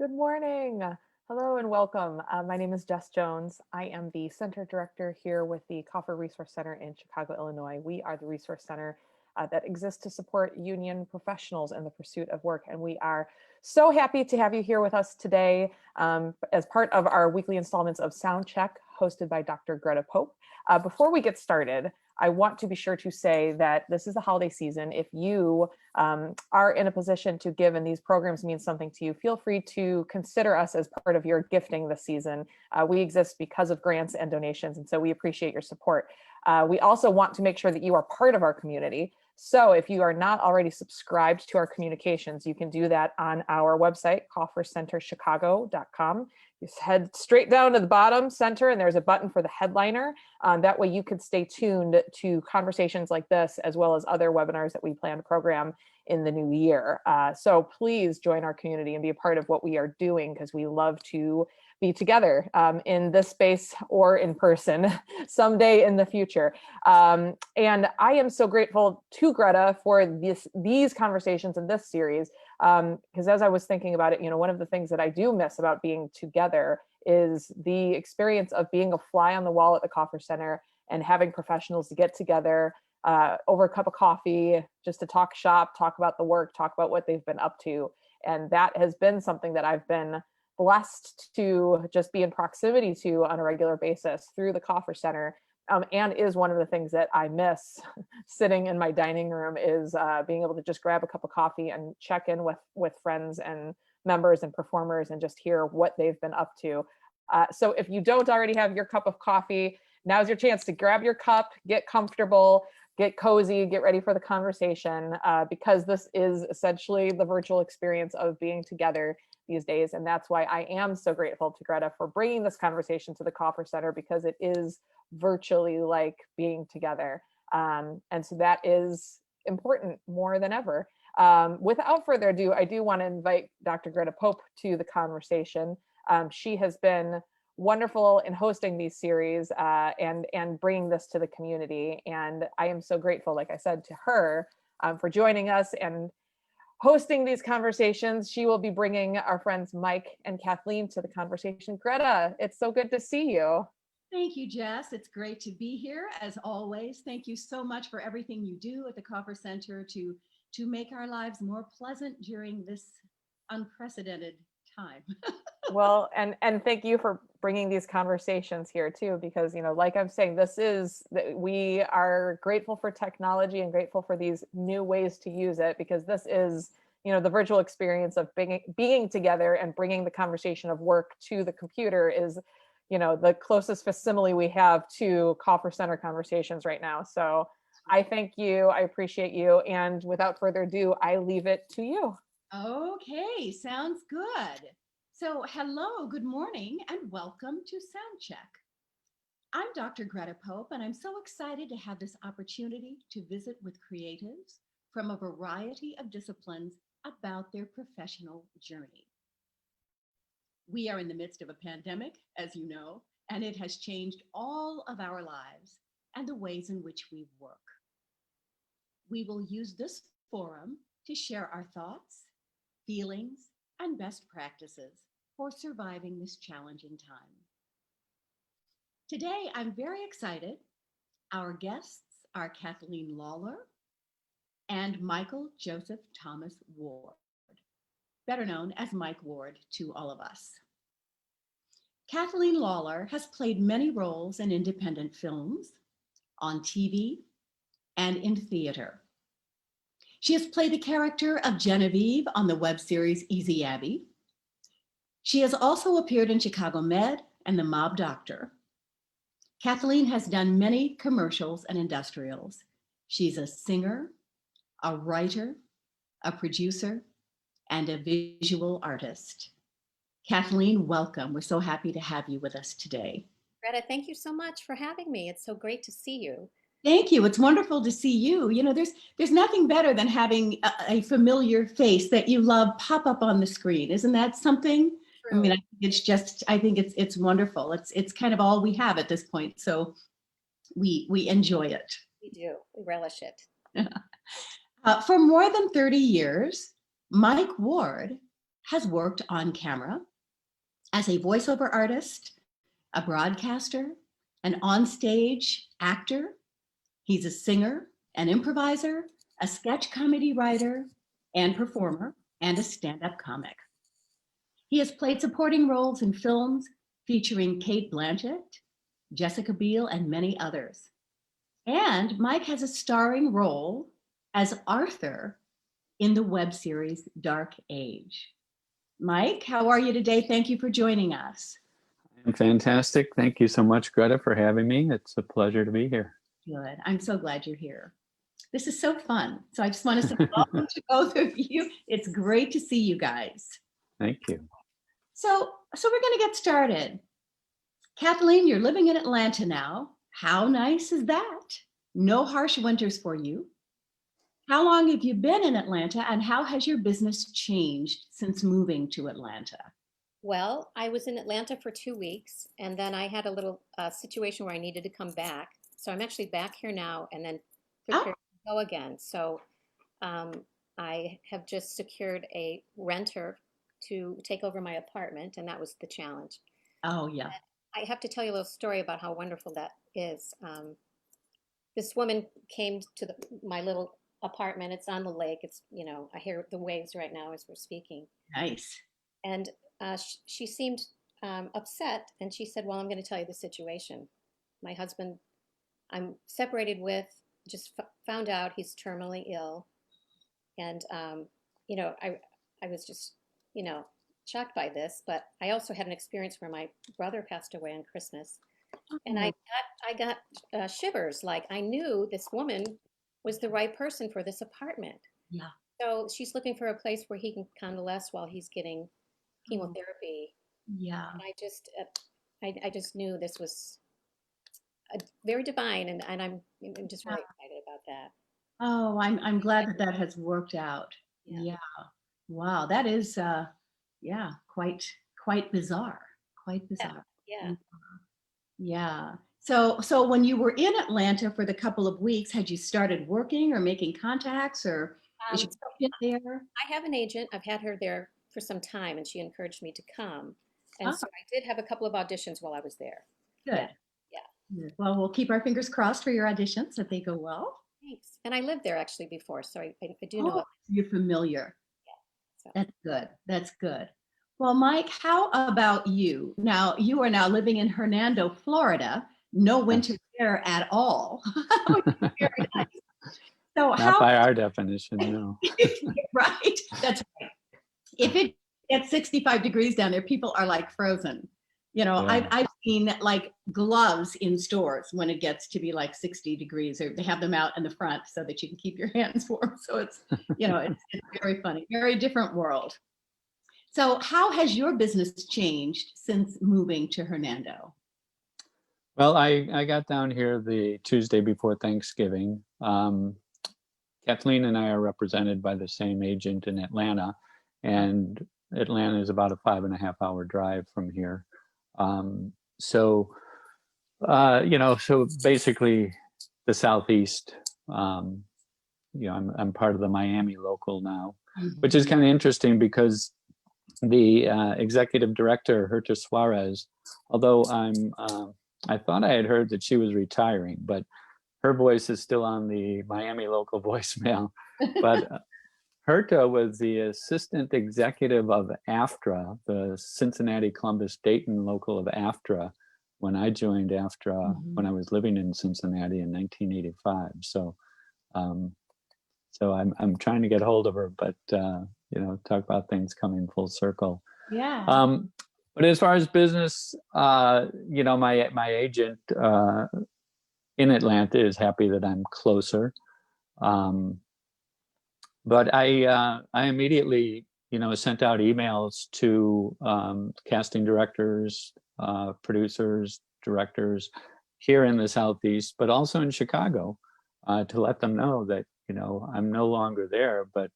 Good morning. Hello and welcome. My name is Jess Jones. I am the Center Director here with the Coffer Resource Center in Chicago, Illinois. We are the resource center that exists to support union professionals in the pursuit of work. And we are so happy to have you here with us today as part of our weekly installments of SoundCheck hosted by Dr. Greta Pope. Before we get started, I want to be sure to say that this is the holiday season. If you are in a position to give and these programs mean something to you, feel free to consider us as part of your gifting this season. We exist because of grants and donations, and so we appreciate your support. We also want to make sure that you are part of our community. So if you are not already subscribed to our communications, you can do that on our website, coffercenterchicago.com. You head straight down to the bottom center and there's a button for the headliner. That way you could stay tuned to conversations like this, as well as other webinars that we plan to program in the new year. So please join our community and be a part of what we are doing, because we love to be together in this space or in person someday in the future. And I am so grateful to Greta for these conversations in this series, because as I was thinking about it, one of the things that I do miss about being together is the experience of being a fly on the wall at the Coffer Center and having professionals to get together over a cup of coffee, just to talk shop, talk about the work, talk about what they've been up to. And that has been something that I've been blessed to just be in proximity to on a regular basis through the Coffer Center, and is one of the things that I miss sitting in my dining room, is being able to just grab a cup of coffee and check in with friends and members and performers and just hear what they've been up to. So if you don't already have your cup of coffee, now's your chance to grab your cup, get comfortable, get cozy, get ready for the conversation, because this is essentially the virtual experience of being together these days. And that's why I am so grateful to Greta for bringing this conversation to the Coffer Center, because it is virtually like being together. And so that is important more than ever. Without further ado, I do want to invite Dr. Greta Pope to the conversation. She has been wonderful in hosting these series and bringing this to the community. And I am so grateful, like I said, to her for joining us and hosting these conversations. She will be bringing our friends Mike and Kathleen to the conversation. Greta, it's so good to see you. Thank you, Jess. It's great to be here as always. Thank you so much for everything you do at the Coffer Center to make our lives more pleasant during this unprecedented time. Well, and thank you for bringing these conversations here too, because, like I'm saying, we are grateful for technology and grateful for these new ways to use it, because this is, the virtual experience of being together and bringing the conversation of work to the computer is, the closest facsimile we have to Coffer Center conversations right now. So I thank you. I appreciate you. And without further ado, I leave it to you. Okay, sounds good. So hello, good morning, and welcome to SoundCheck. I'm Dr. Greta Pope, and I'm so excited to have this opportunity to visit with creatives from a variety of disciplines about their professional journey. We are in the midst of a pandemic, as you know, and it has changed all of our lives and the ways in which we work. We will use this forum to share our thoughts, feelings, and best practices for surviving this challenging time. Today, I'm very excited. Our guests are Kathleen Lawlor and Michael Joseph Thomas Ward, better known as Mike Ward to all of us. Kathleen Lawlor has played many roles in independent films, on TV, and in theater. She has played the character of Genevieve on the web series Easy Abby. She has also appeared in Chicago Med and The Mob Doctor. Kathleen has done many commercials and industrials. She's a singer, a writer, a producer, and a visual artist. Kathleen, welcome. We're so happy to have you with us today. Greta, thank you so much for having me. It's so great to see you. Thank you. It's wonderful to see you. There's nothing better than having a familiar face that you love pop up on the screen. Isn't that something? True. I mean, I think it's wonderful. It's kind of all we have at this point. So we enjoy it. We do. We relish it. For more than 30 years, Mike Ward has worked on camera as a voiceover artist, a broadcaster, an onstage actor. He's a singer, an improviser, a sketch comedy writer and performer, and a stand-up comic. He has played supporting roles in films featuring Cate Blanchett, Jessica Biel, and many others. And Mike has a starring role as Arthur in the web series Dark Age. Mike, how are you today? Thank you for joining us. I'm fantastic. Thank you so much, Greta, for having me. It's a pleasure to be here. Good. I'm so glad you're here. This is so fun. So I just want to say welcome to both of you. It's great to see you guys. Thank you. So we're going to get started. Kathleen, you're living in Atlanta now. How nice is that? No harsh winters for you. How long have you been in Atlanta, and how has your business changed since moving to Atlanta? Well, I was in Atlanta for 2 weeks, and then I had a little situation where I needed to come back. So I'm actually back here now and then prepared to go again. So I have just secured a renter to take over my apartment, and that was the challenge. Oh, yeah. I have to tell you a little story about how wonderful that is. This woman came to my little apartment. It's on the lake. It's, I hear the waves right now as we're speaking. Nice. And she seemed upset, and she said, well, I'm going to tell you the situation. My husband, I'm separated with, just found out he's terminally ill. And, I was just, shocked by this, but I also had an experience where my brother passed away on Christmas. And I got shivers. Like, I knew this woman was the right person for this apartment. Yeah. So she's looking for a place where he can convalesce while he's getting chemotherapy. Yeah. And I just knew this was very divine, and I'm just really excited about that. Oh, I'm glad that has worked out. Yeah. Wow, that is quite bizarre. Quite bizarre. Yeah. Yeah. So when you were in Atlanta for the couple of weeks, had you started working or making contacts, or is your agent there? I have an agent. I've had her there for some time, and she encouraged me to come. And so I did have a couple of auditions while I was there. Good. Yeah. Good. Well, we'll keep our fingers crossed for your auditions that they go well. Thanks. And I lived there actually before, so I do know it. You're familiar. So. That's good. That's good. Well, Mike, how about you? Now, you are now living in Hernando, Florida. No winter there at all. Very nice. So Not by our definition, no. Right. That's right. If it gets 65 degrees down there, people are like frozen. Yeah. I've seen like gloves in stores when it gets to be like 60 degrees, or they have them out in the front so that you can keep your hands warm. So it's, it's very funny, very different world. So how has your business changed since moving to Hernando? Well, I got down here the Tuesday before Thanksgiving. Kathleen and I are represented by the same agent in Atlanta, and Atlanta is about a 5.5-hour drive from here. So basically the Southeast, I'm part of the Miami local now, which is kind of interesting because the executive director, Herta Suarez, although I thought I had heard that she was retiring, but her voice is still on the Miami local voicemail. But Herta was the assistant executive of AFTRA, the Cincinnati, Columbus, Dayton local of AFTRA, when I joined AFTRA when I was living in Cincinnati in 1985. So I'm trying to get hold of her, but talk about things coming full circle. Yeah. But as far as business, my agent in Atlanta is happy that I'm closer. But I immediately, sent out emails to casting directors, producers, directors here in the Southeast, but also in Chicago, to let them know that, I'm no longer there, but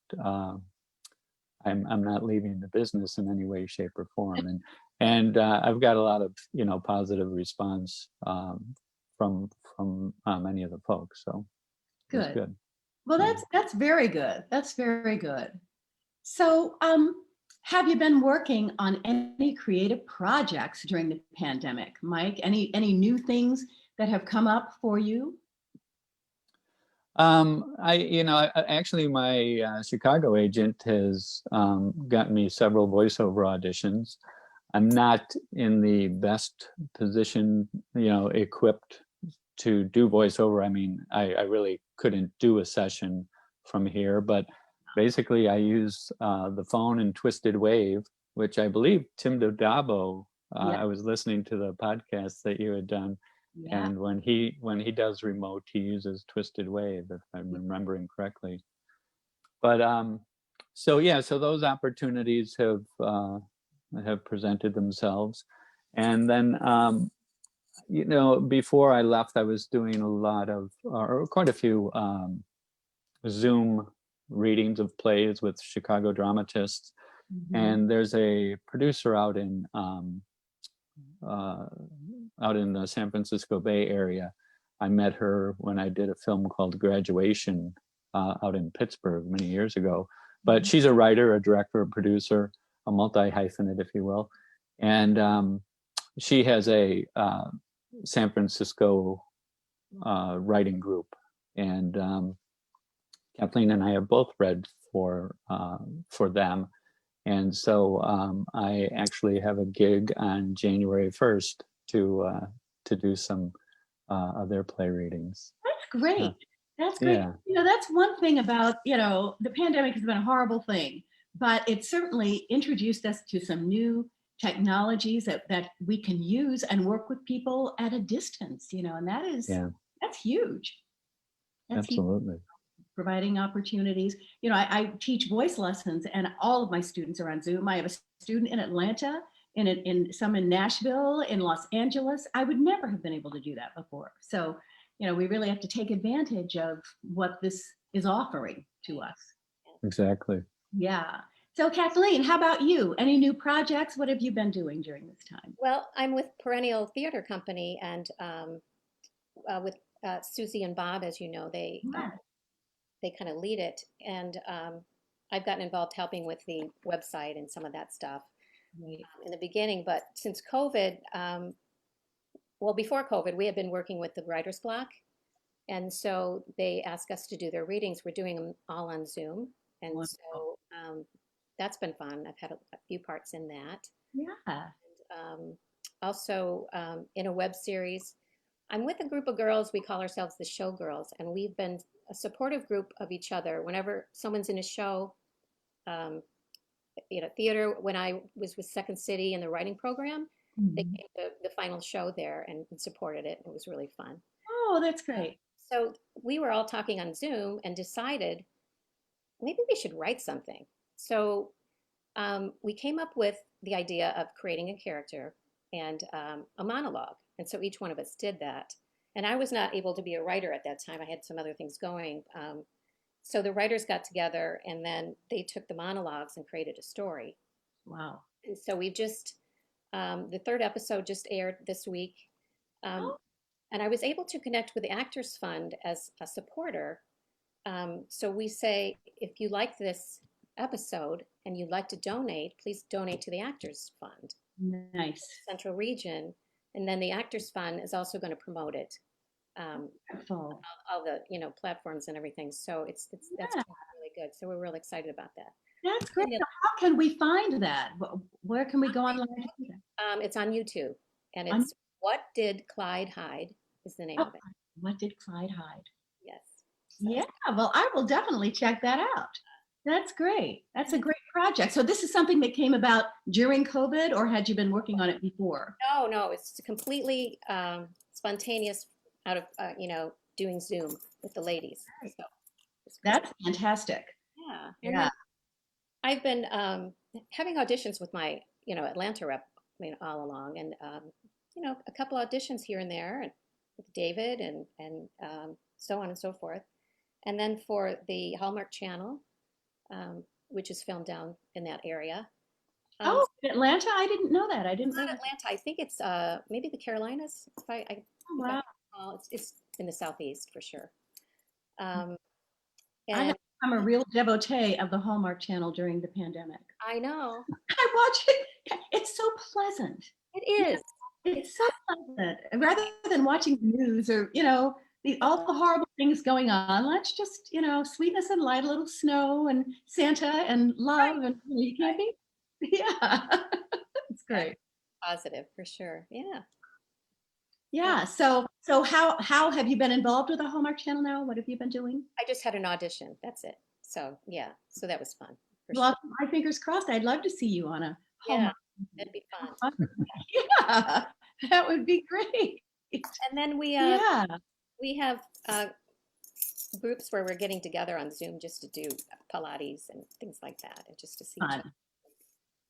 I'm not leaving the business in any way, shape, or form. And I've got a lot of, positive response from many of the folks. So it's good. Well, that's very good. That's very good. So Have you been working on any creative projects during the pandemic, Mike? Any new things that have come up for you? Actually, my Chicago agent has gotten me several voiceover auditions. I'm not in the best position, equipped to do voiceover. I mean, I really couldn't do a session from here, but basically I use the phone and Twisted Wave, which I believe Tim Dodabo, Yeah. I was listening to the podcast that you had done. Yeah. And when he does remote, he uses Twisted Wave, if I'm remembering correctly. But so those opportunities have presented themselves. And then before I left, I was doing a lot of, or quite a few Zoom readings of plays with Chicago dramatists. Mhm. And there's a producer out in the San Francisco Bay Area. I met her when I did a film called Graduation out in Pittsburgh many years ago. But she's a writer, a director, a producer, a multi-hyphenate, if you will. And she has a San Francisco writing group. And Kathleen and I have both read for them. And so I actually have a gig on January 1st to do some of their play readings. That's great. That's great. Yeah. That's one thing about, the pandemic has been a horrible thing, but it certainly introduced us to some new technologies that we can use and work with people at a distance, and that's huge. That's huge. Absolutely. Providing opportunities. I teach voice lessons and all of my students are on Zoom. I have a student in Atlanta, in some in Nashville, in Los Angeles. I would never have been able to do that before. So, we really have to take advantage of what this is offering to us. Exactly. Yeah. So Kathleen, how about you? Any new projects? What have you been doing during this time? Well, I'm with Perennial Theater Company and with Susie and Bob, as you know, they kind of lead it. And I've gotten involved helping with the website and some of that stuff in the beginning. But since COVID, before COVID, we had been working with the writer's block. And so they asked us to do their readings. We're doing them all on Zoom. And so that's been fun. I've had a few parts in that. Yeah. And, also in a web series, I'm with a group of girls. We call ourselves the Show Girls, and we've been a supportive group of each other. Whenever someone's in a show, theater, when I was with Second City in the writing program, they came to the final show there and supported it. It was really fun. Oh, that's great. So we were all talking on Zoom and decided maybe we should write something. So we came up with the idea of creating a character and a monologue. And so each one of us did that. And I was not able to be a writer at that time. I had some other things going. So the writers got together and then they took the monologues and created a story. Wow. And so we've just, the third episode just aired this week. And I was able to connect with the Actors Fund as a supporter. So we say, if you like this episode and you'd like to donate, please donate to the Actors Fund. Nice. Central region. And then the Actors Fund is also going to promote it. All the platforms and everything. So that's really good. So we're really excited about that. That's great. So how can we find that? Where can we go online to see that? It's on YouTube, and it's What Did Clyde Hide is the name of it. What Did Clyde Hide? Yes. So. Yeah. Well, I will definitely check that out. That's great. That's a great project. So this is something that came about during COVID, or had you been working on it before? No, it's completely spontaneous out of, doing Zoom with the ladies. So that's fantastic. Yeah. Yeah. I've been having auditions with my, Atlanta rep, all along, and, a couple auditions here and there and with David and so on and so forth. And then for the Hallmark Channel, which is filmed down in that area. Atlanta? I didn't know that. I didn't know Atlanta. I think it's maybe the Carolinas. Wow. It's in the Southeast for sure. I have I'm a real devotee of the Hallmark Channel during the pandemic. I know. I watch it. It's so pleasant. It is. It's so pleasant. Rather than watching the news or, all the horrible things going on, let's just, sweetness and light, a little snow and Santa and love, and you can't be. Yeah, it's great. Positive for sure. Yeah. Yeah. So how have you been involved with the Hallmark Channel now? What have you been doing? I just had an audition. That's it. So yeah. So that was fun. For Well, sure. my fingers crossed. I'd love to see you on a Yeah, Hallmark. that'd be fun. Yeah, that would be great. And then Yeah. we have groups where we're getting together on Zoom just to do Pilates and things like that, and just to see each other. Fun.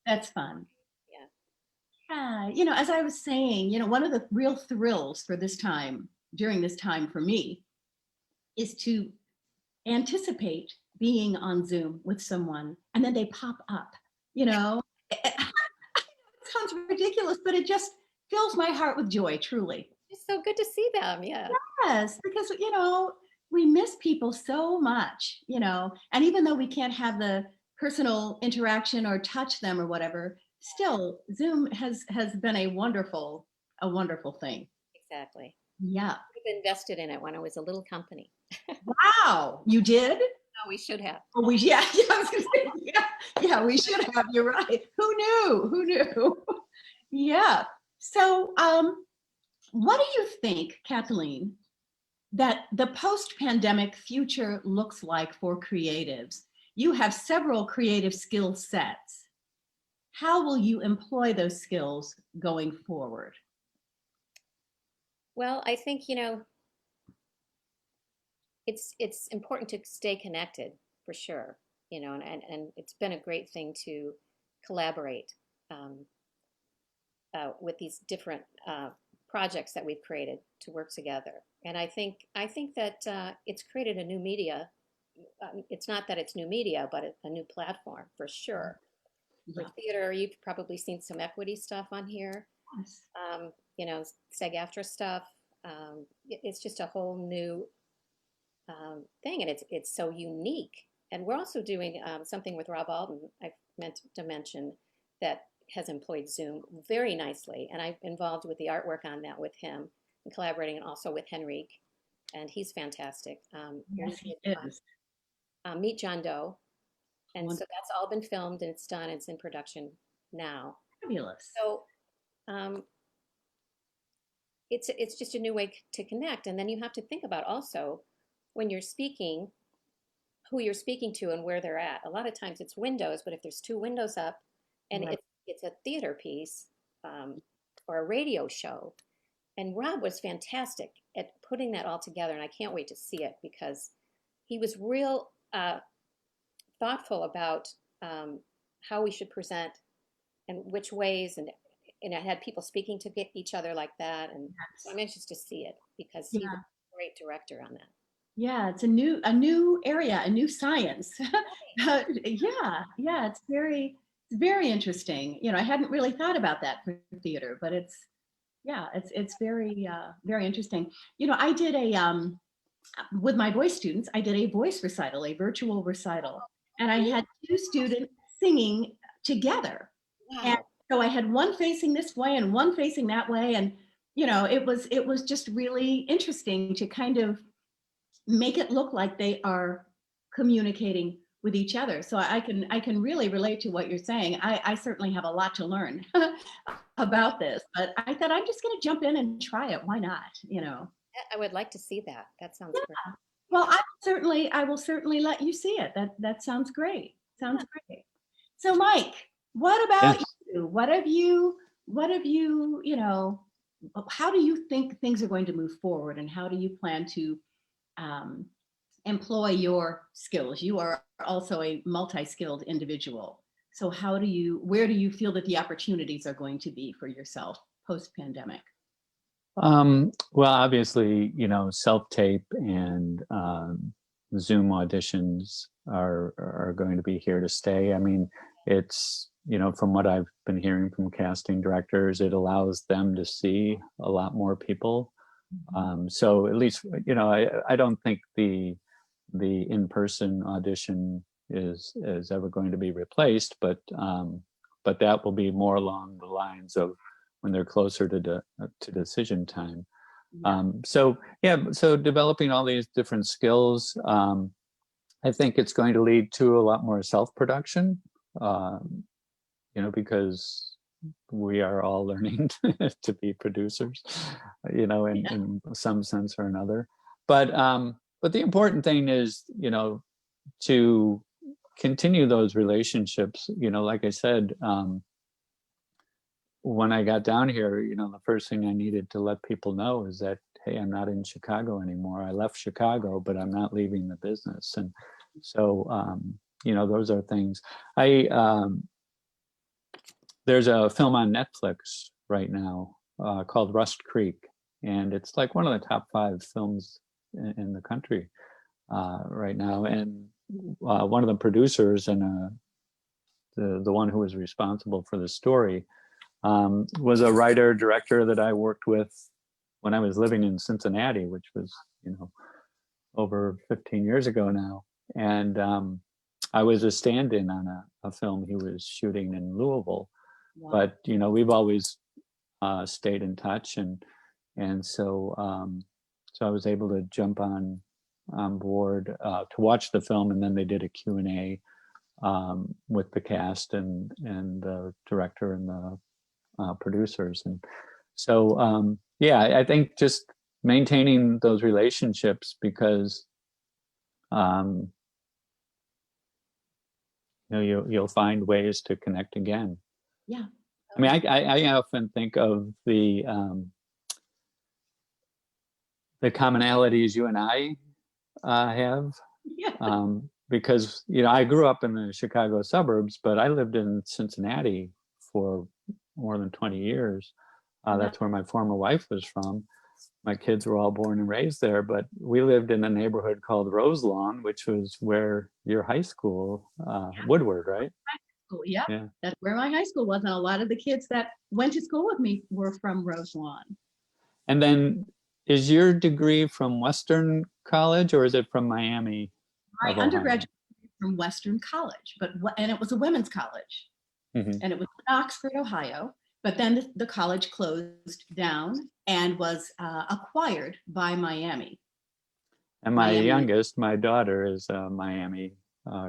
That's fun. Yeah. Yeah. As I was saying, one of the real thrills for this time, during this time for me, is to anticipate being on Zoom with someone and then they pop up, It sounds ridiculous, but it just fills my heart with joy, truly. It's so good to see them. Yeah. Yes, because, we miss people so much, and even though we can't have the personal interaction or touch them or whatever, still Zoom has been a wonderful thing. Exactly. Yeah. We've invested in it when it was a little company. Wow. You did? No, we should have. Oh, yeah, I was gonna say, yeah, we should have. You're right. Who knew? Yeah. So, what do you think, Kathleen, that the post-pandemic future looks like for creatives? You have several creative skill sets. How will you employ those skills going forward? Well, I think, it's important to stay connected for sure, and it's been a great thing to collaborate with these different projects that we've created to work together. And I think that it's created a new media. It's not that it's new media, but it's a new platform for sure. For Yeah. theater, you've probably seen some equity stuff on here. Yes. SAG-AFTRA stuff. It's just a whole new thing, and it's so unique. And we're also doing something with Rob Alden. I meant to mention that has employed Zoom very nicely, and I'm involved with the artwork on that with him and collaborating, and also with Henrique, and he's fantastic. Yes, he is. Meet John Doe, and Wonderful. so that's all been filmed and it's done. It's in production now. Fabulous. So it's just a new way to connect, and then you have to think about also when you're speaking, who you're speaking to and where they're at. A lot of times it's windows, but if there's two windows up and Right. it's a theater piece or a radio show, and Rob was fantastic at putting that all together, and I can't wait to see it because he was real thoughtful about how we should present and which ways, and I had people speaking to each other like that, and so I'm anxious to see it because he's a great director on that. Yeah, it's a new area, a new science. Yeah, it's very interesting. I hadn't really thought about that for theater, but it's very interesting. I did with my voice students, I did a voice recital, a virtual recital, and I had two students singing together. Wow. And so I had one facing this way and one facing that way, and it was just really interesting to kind of make it look like they are communicating with each other. So I can really relate to what you're saying. I certainly have a lot to learn about this, but I thought I'm just going to jump in and try it. Why not? I would like to see that. That sounds great. Well, I will certainly let you see it. That sounds great. Sounds great. So Mike, what about you? What have you, how do you think things are going to move forward, and how do you plan to employ your skills? You are also a multi-skilled individual. So where do you feel that the opportunities are going to be for yourself post-pandemic? Well, obviously, self-tape and Zoom auditions are going to be here to stay. I mean, it's, from what I've been hearing from casting directors, it allows them to see a lot more people. So at least, I don't think the the in-person audition is ever going to be replaced, but that will be more along the lines of when they're closer to decision time. So developing all these different skills, I think it's going to lead to a lot more self-production, because we are all learning to be producers, in some sense or another. But the important thing is, to continue those relationships. Like I said, when I got down here, the first thing I needed to let people know is that, hey, I'm not in Chicago anymore. I left Chicago, but I'm not leaving the business. And so, those are things. There's a film on Netflix right now called Rust Creek, and it's like one of the top 5 films in the country right now. And one of the producers and the one who was responsible for the story was a writer director that I worked with when I was living in Cincinnati, which was over 15 years ago now. And I was a stand-in on a film he was shooting in Louisville. Wow. But we've always stayed in touch, and so I was able to jump on board to watch the film, and then they did a Q&A with the cast and the director and the producers. And so I think just maintaining those relationships, because you'll find ways to connect again. Yeah. I mean, I often think of the commonalities you and I have. Yeah. Because I grew up in the Chicago suburbs, but I lived in Cincinnati for more than 20 years. That's where my former wife was from. My kids were all born and raised there, but we lived in a neighborhood called Roselawn, which was where your high school, Woodward, right? Yeah, that's where my high school was, and a lot of the kids that went to school with me were from Roselawn. And then, is your degree from Western College, or is it from Miami? My undergraduate from Western College, and it was a women's college, and it was in Oxford, Ohio. But then the college closed down and was acquired by Miami. And my youngest, my daughter, is a Miami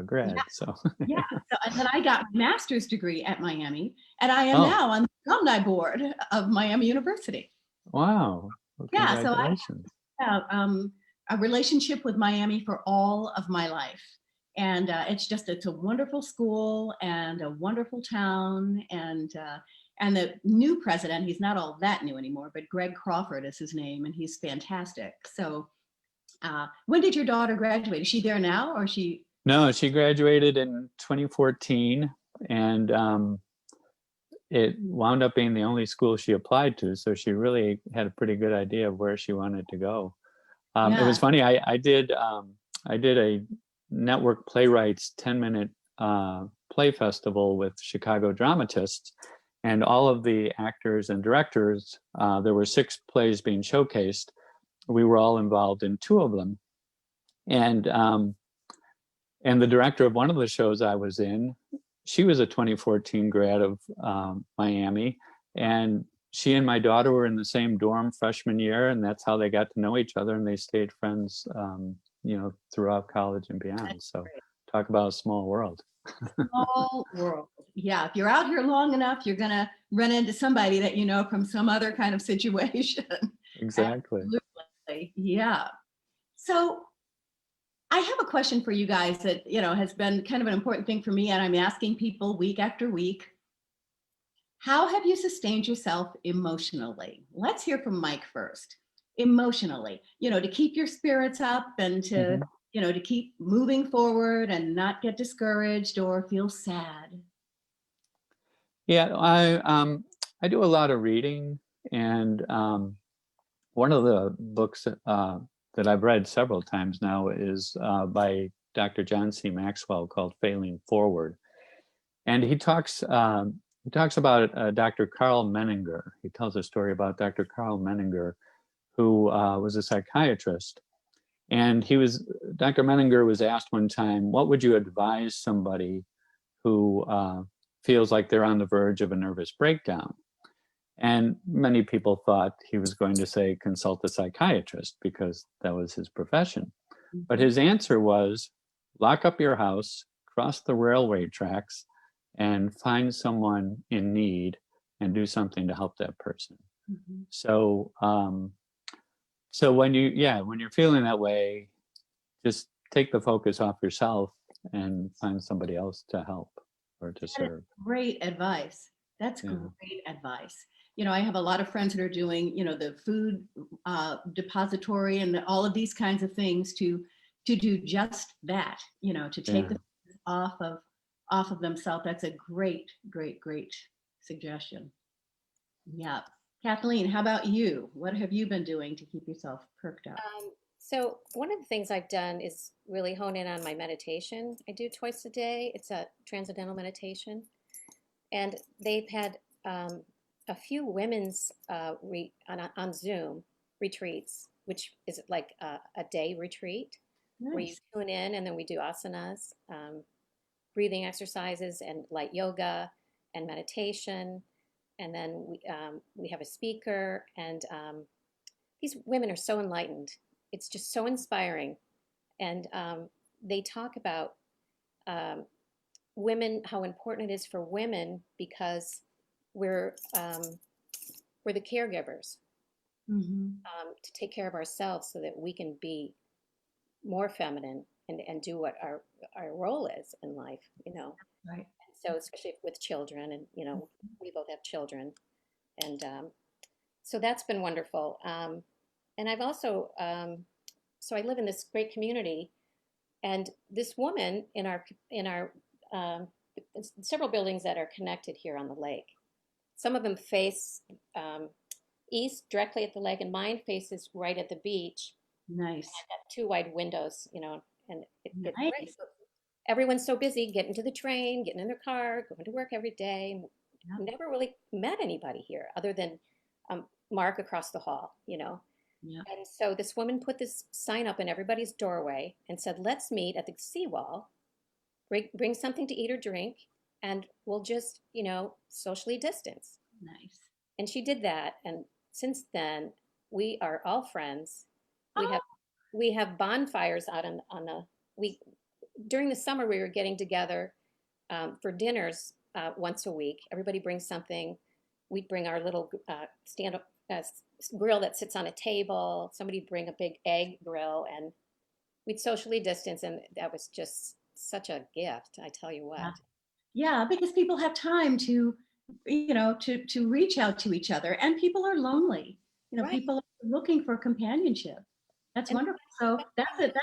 grad. Yeah. So and then I got my master's degree at Miami, and I am now on the alumni board of Miami University. Wow. Well, congratulations. So I have a relationship with Miami for all of my life. And it's a wonderful school and a wonderful town. And the new president, he's not all that new anymore, but Greg Crawford is his name, and he's fantastic. So when did your daughter graduate? Is she there now, or she? No, she graduated in 2014, and it wound up being the only school she applied to. So she really had a pretty good idea of where she wanted to go. It was funny. I did a network playwrights 10-minute play festival with Chicago dramatists, and all of the actors and directors, there were 6 plays being showcased. We were all involved in 2 of them. And the director of one of the shows I was in, she was a 2014 grad of Miami, and she and my daughter were in the same dorm freshman year, and that's how they got to know each other, and they stayed friends, throughout college and beyond. That's so great. Talk about a small world. Small world. Yeah, if you're out here long enough, you're gonna run into somebody that you know from some other kind of situation. Exactly. Absolutely. Yeah. So I have a question for you guys that has been kind of an important thing for me, and I'm asking people week after week. How have you sustained yourself emotionally? Let's hear from Mike first. Emotionally, to keep your spirits up and to to keep moving forward and not get discouraged or feel sad. Yeah, I do a lot of reading, and one of the books that I've read several times now is by Dr. John C. Maxwell, called Failing Forward, and he talks about Dr. Carl Menninger. He tells a story about Dr. Carl Menninger, who was a psychiatrist, And Dr. Menninger was asked one time, what would you advise somebody who feels like they're on the verge of a nervous breakdown? And many people thought he was going to say consult a psychiatrist because that was his profession. But his answer was lock up your house, cross the railway tracks, and find someone in need and do something to help that person. Mm-hmm. So, so when you're feeling that way, just take the focus off yourself and find somebody else to help or to serve. Great advice. That's great advice. I have a lot of friends that are doing, the food depository and all of these kinds of things to do just that, to take the off of themselves. That's a great, great, great suggestion. Yeah. Kathleen, how about you? What have you been doing to keep yourself perked up? So one of the things I've done is really hone in on my meditation. I do twice a day. It's a transcendental meditation. And they've had a few women's on Zoom retreats, which is like a day retreat where you tune in and then we do asanas, breathing exercises and light yoga and meditation. And then we have a speaker and these women are so enlightened. It's just so inspiring. And they talk about women, how important it is for women because we're the caregivers to take care of ourselves so that we can be more feminine and do what our role is in life, Right. So especially with children and, we both have children. And so that's been wonderful. And I've also, so I live in this great community and this woman in our several buildings that are connected here on the lake. Some of them face east directly at the lake, and mine faces right at the beach. Nice. Got two wide windows, and it's Nice. great. So everyone's so busy getting to the train, getting in their car, going to work every day. Yeah. Never really met anybody here other than Mark across the hall, Yeah. And so this woman put this sign up in everybody's doorway and said, let's meet at the seawall, bring something to eat or drink, and we'll just, socially distance. Nice. And she did that. And since then, we are all friends. We have bonfires out during the summer, we were getting together for dinners once a week. Everybody brings something. We'd bring our little stand-up grill that sits on a table. Somebody'd bring a big egg grill, and we'd socially distance, and that was just such a gift. I tell you what. Yeah, because people have time to reach out to each other, and people are lonely. Right. People are looking for companionship. That's wonderful. So that's it.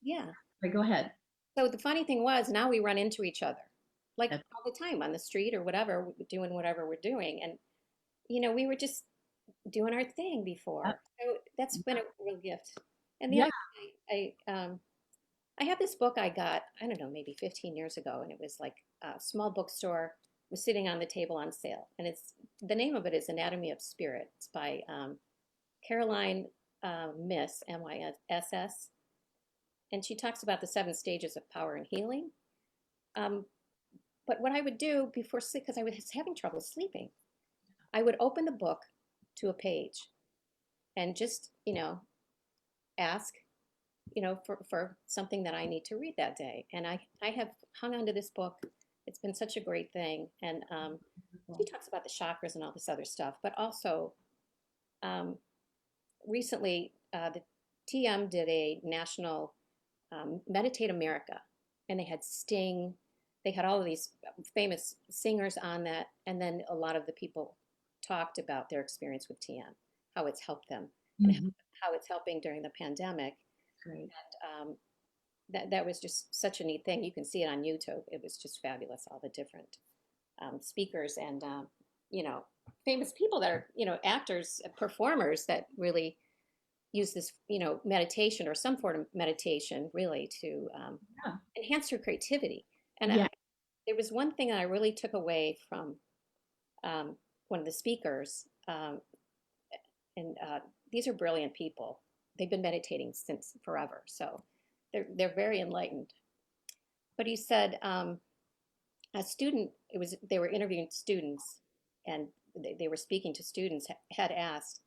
Yeah. Right, go ahead. So the funny thing was, now we run into each other, like all the time on the street or whatever, doing whatever we're doing, and we were just doing our thing before. So that's been a real gift. And the other thing, I have this book I got, I don't know, maybe 15 years ago, and it was like a small bookstore was sitting on the table on sale, and the name of it is Anatomy of Spirit. It's by Caroline Miss, Miss, and she talks about the 7 stages of power and healing. But what I would do before sleep, because I was having trouble sleeping, I would open the book to a page and just, ask, for something that I need to read that day. And I have hung on to this book. It's been such a great thing. And she talks about the chakras and all this other stuff, but also recently the TM did a national Meditate America, and they had Sting. They had all of these famous singers on that, and then a lot of the people talked about their experience with TM, how it's helped them, and how it's helping during the pandemic. Great. And that was just such a neat thing. You can see it on YouTube. It was just fabulous, all the different speakers and famous people that are actors, performers that really use this meditation or some form of meditation really to enhance your creativity. And there was one thing that I really took away from one of the speakers, and these are brilliant people. they've been meditating since forever. So they're very enlightened. But he said a student, they were interviewing students, and they were speaking to students, had asked,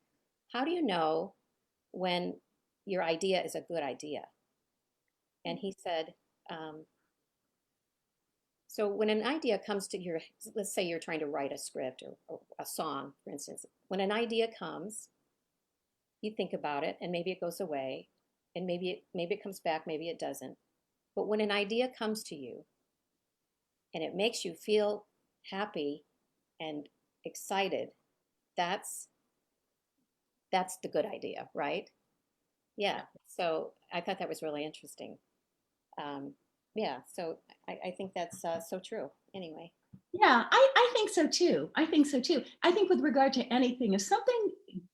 how do you know when your idea is a good idea? And he said, so when an idea comes to your, let's say you're trying to write a script or a song, for instance, when an idea comes, you think about it and maybe it goes away and maybe it comes back, maybe it doesn't. But when an idea comes to you and it makes you feel happy and excited, that's the good idea, right? Yeah. So I thought that was really interesting. Yeah. So I think that's so true. Anyway. Yeah, I think so too. I think so too. I think with regard to anything, if something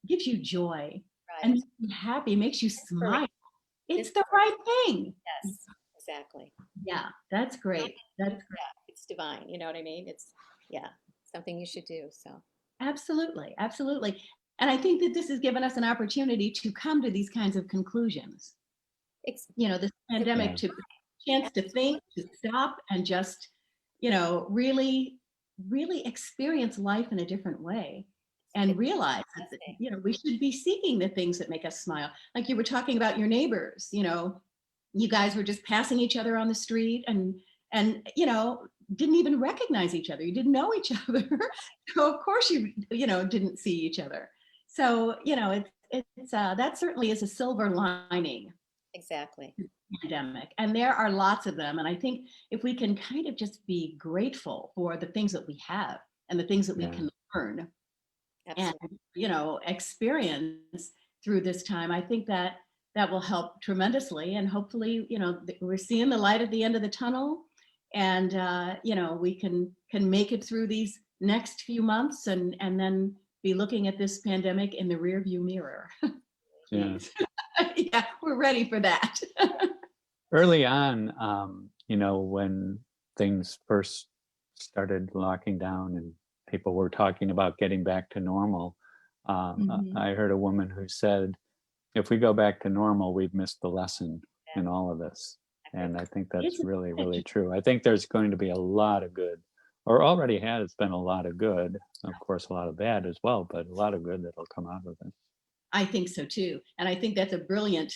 gives you joy and makes you happy, makes you smile, it's the right thing. Yes, exactly. Yeah, that's great. That's great. Yeah, it's divine. You know what I mean? It's, yeah, something you should do. So Absolutely, absolutely. And I think that this has given us an opportunity to come to these kinds of conclusions. You know, this pandemic, to chance to think, to stop and just, you know, really experience life in a different way and realize that, you know, we should be seeking the things that make us smile. Like you were talking about your neighbors, you know, you guys were just passing each other on the street and you know, didn't even recognize each other. You didn't know each other. So of course you know, didn't see each other. So, you know, it's that certainly is a silver lining. Exactly. Pandemic. And there are lots of them. And I think if we can kind of just be grateful for the things that we have and the things that we can learn and, you know, experience through this time, I think that will help tremendously. And hopefully, you know, we're seeing the light at the end of the tunnel, and you know, we can make it through these next few months and then be looking at this pandemic in the rearview mirror. Yeah. Yeah, we're ready for that. Early on, you know, when things first started locking down and people were talking about getting back to normal, I heard a woman who said, if we go back to normal, we've missed the lesson in all of this. And I think that's really, really true. I think there's going to be a lot of good, or already has been a lot of good, of course, a lot of bad as well, but a lot of good that'll come out of it. I think so too. And I think that's a brilliant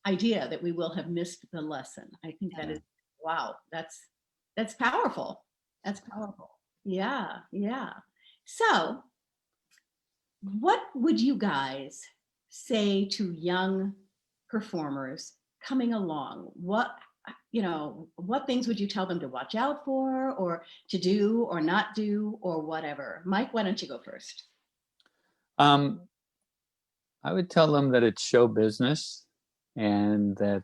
idea, that we will have missed the lesson. I think that is, wow, that's powerful. That's powerful. Yeah, yeah. So what would you guys say to young performers coming along? What, you know, what things would you tell them to watch out for, or to do or not do, or whatever? Mike, why don't you go first? I would tell them that it's show business, and that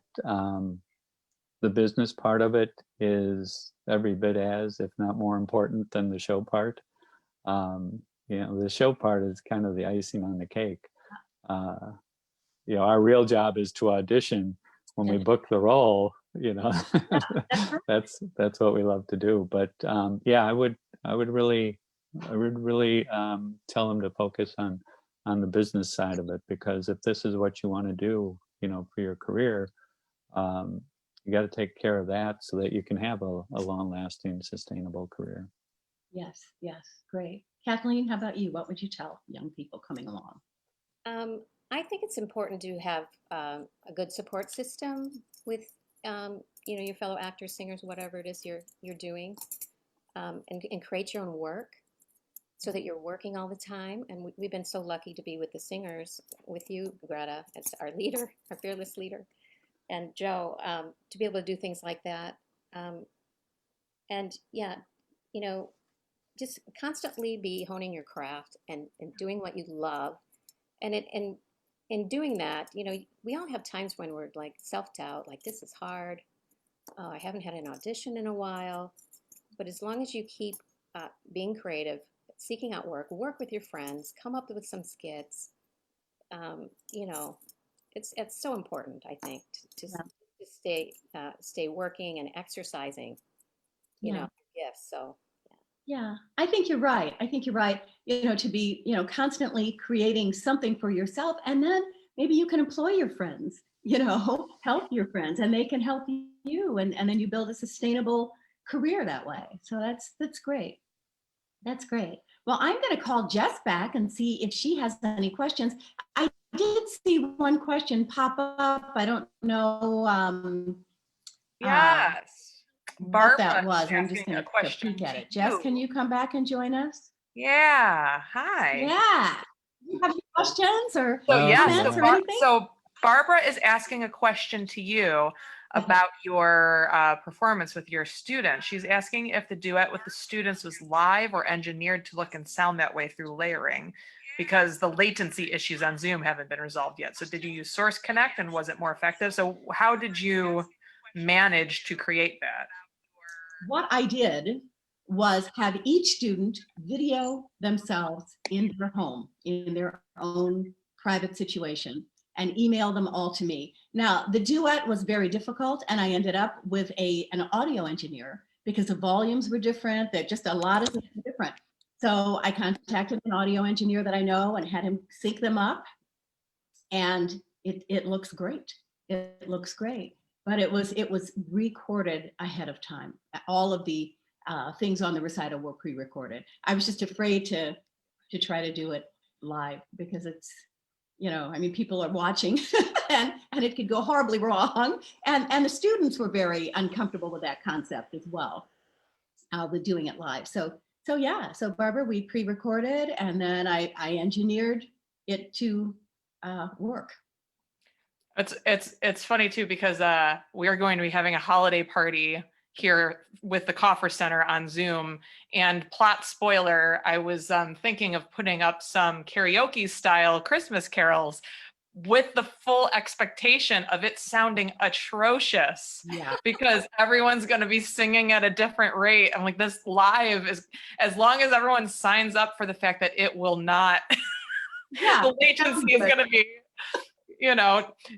the business part of it is every bit as, if not more important than the show part. You know, the show part is kind of the icing on the cake. You know, our real job is to audition when we book the role. You know, that's what we love to do. But yeah, I would really tell them to focus on the business side of it, because if this is what you want to do, you know, for your career, you got to take care of that so that you can have a long-lasting, sustainable career. Yes, yes, great. Kathleen, how about you? What would you tell young people coming along? I think it's important to have a good support system with, you know, your fellow actors, singers, whatever it is you're doing, and create your own work, so that you're working all the time. And we've been so lucky to be with the singers, with you, Greta, as our leader, our fearless leader, and Joe, to be able to do things like that. And yeah, you know, just constantly be honing your craft and doing what you love. And in doing that, you know, we all have times when we're like self-doubt, like this is hard. Oh, I haven't had an audition in a while. But as long as you keep being creative, seeking out work with your friends, come up with some skits, you know, it's so important, I think, to stay working and exercising, you know, gifts. So yeah, I think you're right. I think you're right. You know, to be, you know, constantly creating something for yourself, and then maybe you can employ your friends, help your friends, and they can help you, and then you build a sustainable career that way. So that's great. That's great. Well, I'm going to call Jess back and see if she has any questions. I did see one question pop up. I don't know Yes. what that Barbara was. is I'm just asking going a to question peek at to it. Jess, you. can you come back and join us? Yeah. Hi. Yeah. You have any questions or So Oh, yeah, comments so, or anything? so Barbara is asking a question to you about your performance with your students. She's asking if the duet with the students was live or engineered to look and sound that way through layering, because the latency issues on Zoom haven't been resolved yet. So did you use Source Connect, and was it more effective? So how did you manage to create that? What I did was have each student video themselves in their home, in their own private situation, and email them all to me. Now, the duet was very difficult, and I ended up with an audio engineer because the volumes were different. That just a lot of things were different. So I contacted an audio engineer that I know and had him sync them up, and it looks great. It looks great. But it was recorded ahead of time. All of the things on the recital were pre-recorded. I was just afraid to try to do it live because it's, I mean, people are watching and it could go horribly wrong. And the students were very uncomfortable with that concept as well, with doing it live. So yeah, so Barbara, we pre-recorded and then I engineered it to work. It's funny too, because we are going to be having a holiday party here with the Coffer Center on Zoom, and plot spoiler, I was thinking of putting up some karaoke style Christmas carols with the full expectation of it sounding atrocious. Yeah. Because everyone's going to be singing at a different rate. I'm like, this live is, as long as everyone signs up for the fact that it will not, the latency is going to be,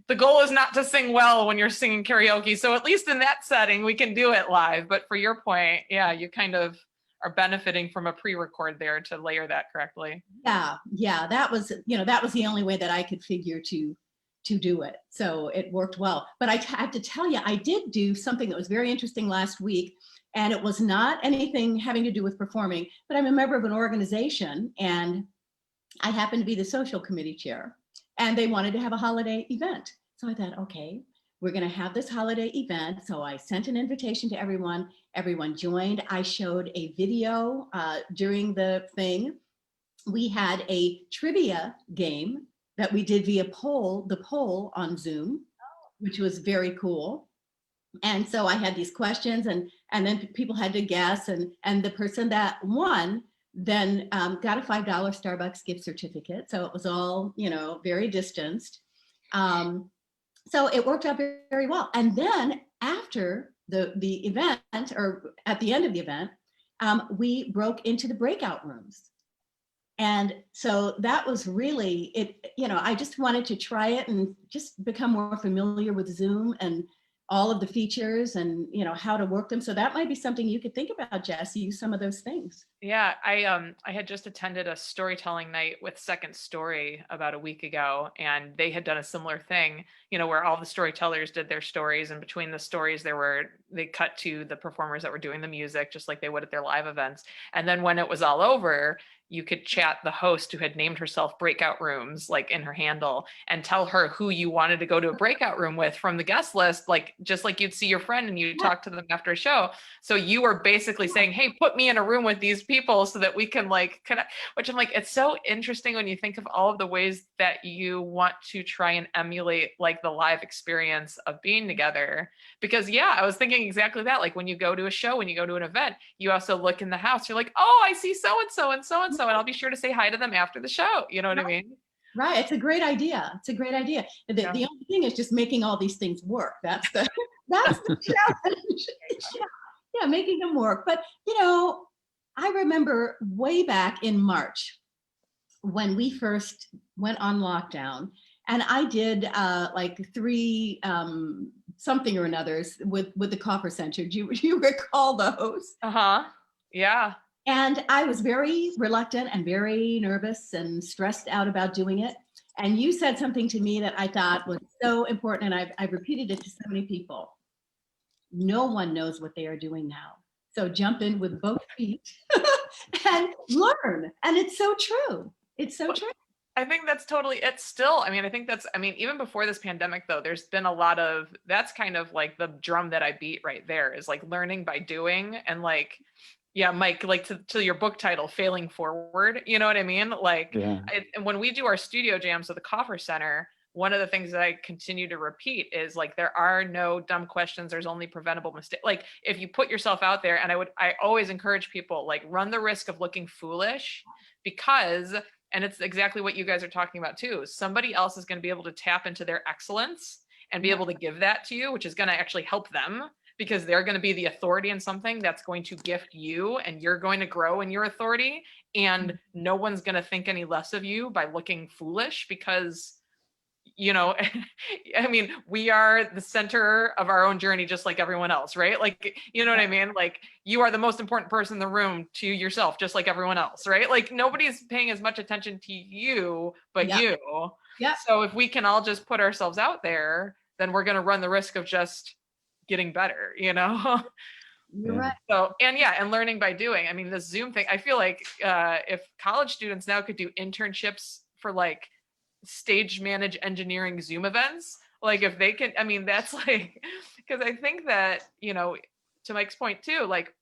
the goal is not to sing well when you're singing karaoke. So at least in that setting, we can do it live. But for your point, yeah, you kind of are benefiting from a pre-record there to layer that correctly. Yeah, that was the only way that I could figure to do it. So it worked well. But I have to tell you, I did do something that was very interesting last week, and it was not anything having to do with performing, but I'm a member of an organization, and I happen to be the social committee chair, and they wanted to have a holiday event. So I thought, okay, we're going to have this holiday event. So I sent an invitation to everyone. Everyone joined. I showed a video during the thing. We had a trivia game that we did via the poll on Zoom, which was very cool. And so I had these questions, and then people had to guess, and the person that won then got a $5 Starbucks gift certificate. So it was all, very distanced. So it worked out very, very well. And then after the event, or at the end of the event, we broke into the breakout rooms. And so that was really it. I just wanted to try it and just become more familiar with Zoom and all of the features and how to work them. So that might be something you could think about, Jess. Use some of those things. Yeah, I had just attended a storytelling night with Second Story about a week ago, and they had done a similar thing, where all the storytellers did their stories, and between the stories they cut to the performers that were doing the music, just like they would at their live events. And then when it was all over, you could chat the host, who had named herself Breakout Rooms, like in her handle, and tell her who you wanted to go to a breakout room with from the guest list, like just like you'd see your friend and you'd talk to them after a show. So you were basically saying, hey, put me in a room with these people so that we can like connect, which I'm like, it's so interesting when you think of all of the ways that you want to try and emulate like the live experience of being together. Because yeah, I was thinking exactly that. Like when you go to a show, when you go to an event, you also look in the house, you're like, oh, I see so-and-so and so-and-so, and I'll be sure to say hi to them after the show. You know what I mean? Right. It's a great idea. It's a great idea. The only thing is just making all these things work. That's the challenge. Yeah, making them work. But, I remember way back in March when we first went on lockdown, and I did like 3 something or another's with the Coffer Center. Do you recall those? Yeah. And I was very reluctant and very nervous and stressed out about doing it. And you said something to me that I thought was so important, and I've repeated it to so many people. No one knows what they are doing now. So jump in with both feet and learn. And it's so true. It's so true. I think that's totally, it's still, I mean, I think that's, I mean, even before this pandemic though, there's been a lot of, that's kind of like the drum that I beat right there, is like learning by doing. And like, yeah, Mike, like to your book title, Failing Forward, you know what I mean? Like, Yeah. and when we do our studio jams at the Coffer Center, one of the things that I continue to repeat is like, there are no dumb questions. There's only preventable mistakes. Like if you put yourself out there, and I always encourage people, like, run the risk of looking foolish, because, and it's exactly what you guys are talking about too, somebody else is going to be able to tap into their excellence and be able to give that to you, which is going to actually help them, because they're going to be the authority in something that's going to gift you, and you're going to grow in your authority. And no one's going to think any less of you by looking foolish, because, you know, I mean, we are the center of our own journey, just like everyone else, right? Like, you know what I mean? Like, you are the most important person in the room to yourself, just like everyone else, right? Like, nobody's paying as much attention to you, but you. Yeah. So if we can all just put ourselves out there, then we're going to run the risk of just getting better, you know? You're right. So, and yeah, and learning by doing. I mean, this Zoom thing, I feel like if college students now could do internships for like stage manage engineering Zoom events, like if they can, I mean, that's like, because I think that, you know, to Mike's point too, like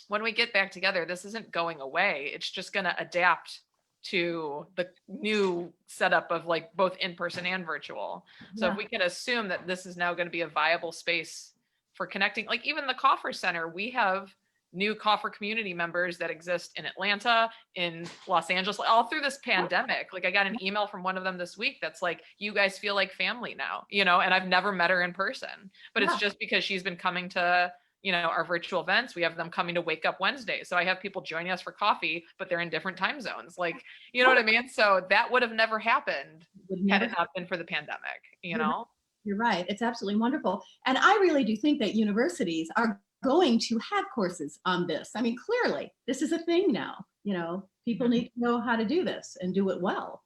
when we get back together, this isn't going away. It's just going to adapt to the new setup of like both in-person and virtual. So if we can assume that this is now going to be a viable space for connecting, like even the Coffer Center, we have new Coffer community members that exist in Atlanta, in Los Angeles, all through this pandemic. Like I got an email from one of them this week that's like, you guys feel like family now, you know, and I've never met her in person, but it's just because she's been coming to, you know, our virtual events. We have them coming to Wake Up Wednesday. So I have people joining us for coffee, but they're in different time zones. Like, you know what I mean? So that would have never happened had it not been for the pandemic, you know? You're right. It's absolutely wonderful. And I really do think that universities are going to have courses on this. I mean, clearly, this is a thing now. You know, people need to know how to do this and do it well.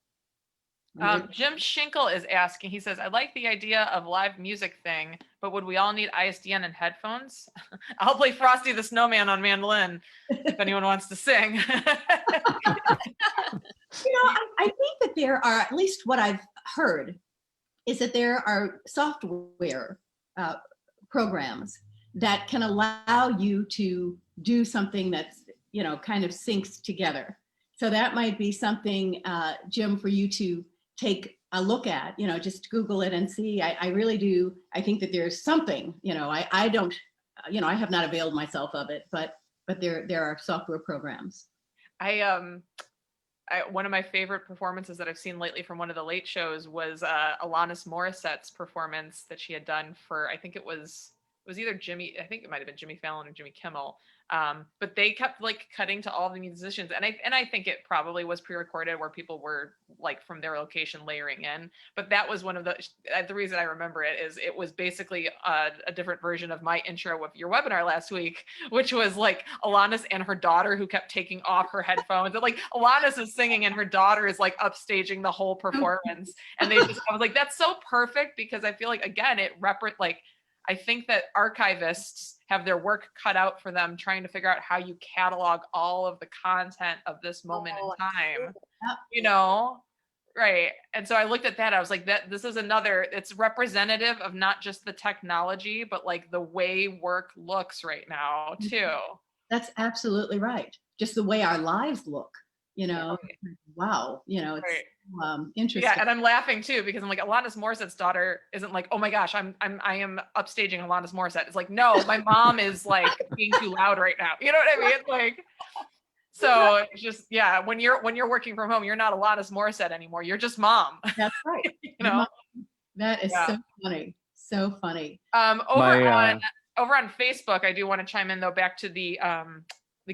Jim Schinkel is asking, he says, I like the idea of live music thing, but would we all need ISDN and headphones? I'll play Frosty the Snowman on mandolin if anyone wants to sing. You know, I think that there are, at least what I've heard, is that there are software programs that can allow you to do something that's, you know, kind of syncs together. So that might be something, Jim, for you to take a look at, you know, just Google it and see. I really do. I think that there's something, you know, I don't, you know, I have not availed myself of it, but there are software programs. One of my favorite performances that I've seen lately from one of the late shows was Alanis Morissette's performance that she had done for, I think it was either Jimmy, I think it might've been Jimmy Fallon or Jimmy Kimmel. But they kept like cutting to all the musicians. And I think it probably was pre-recorded where people were like from their location layering in, but that was one of the reason I remember it is it was basically a different version of my intro of your webinar last week, which was like Alanis and her daughter who kept taking off her headphones. And like Alanis is singing and her daughter is like upstaging the whole performance. And I was like, that's so perfect, because I feel like, again, I think that archivists have their work cut out for them trying to figure out how you catalog all of the content of this moment in time, you know? Right. And so I looked at that, I was like, this is it's representative of not just the technology, but like the way work looks right now too. That's absolutely right. Just the way our lives look, you know, wow, you know, it's interesting. Yeah, and I'm laughing too because I'm like, Alanis Morissette's daughter isn't like, oh my gosh, I am upstaging Alanis Morissette. It's like, no, my mom is like being too loud right now. You know what I mean? Like, so it's just, yeah, when you're working from home, you're not Alanis Morissette anymore. You're just mom. That's right. You know, that is so funny, so funny. Over on Facebook, I do want to chime in though, back to the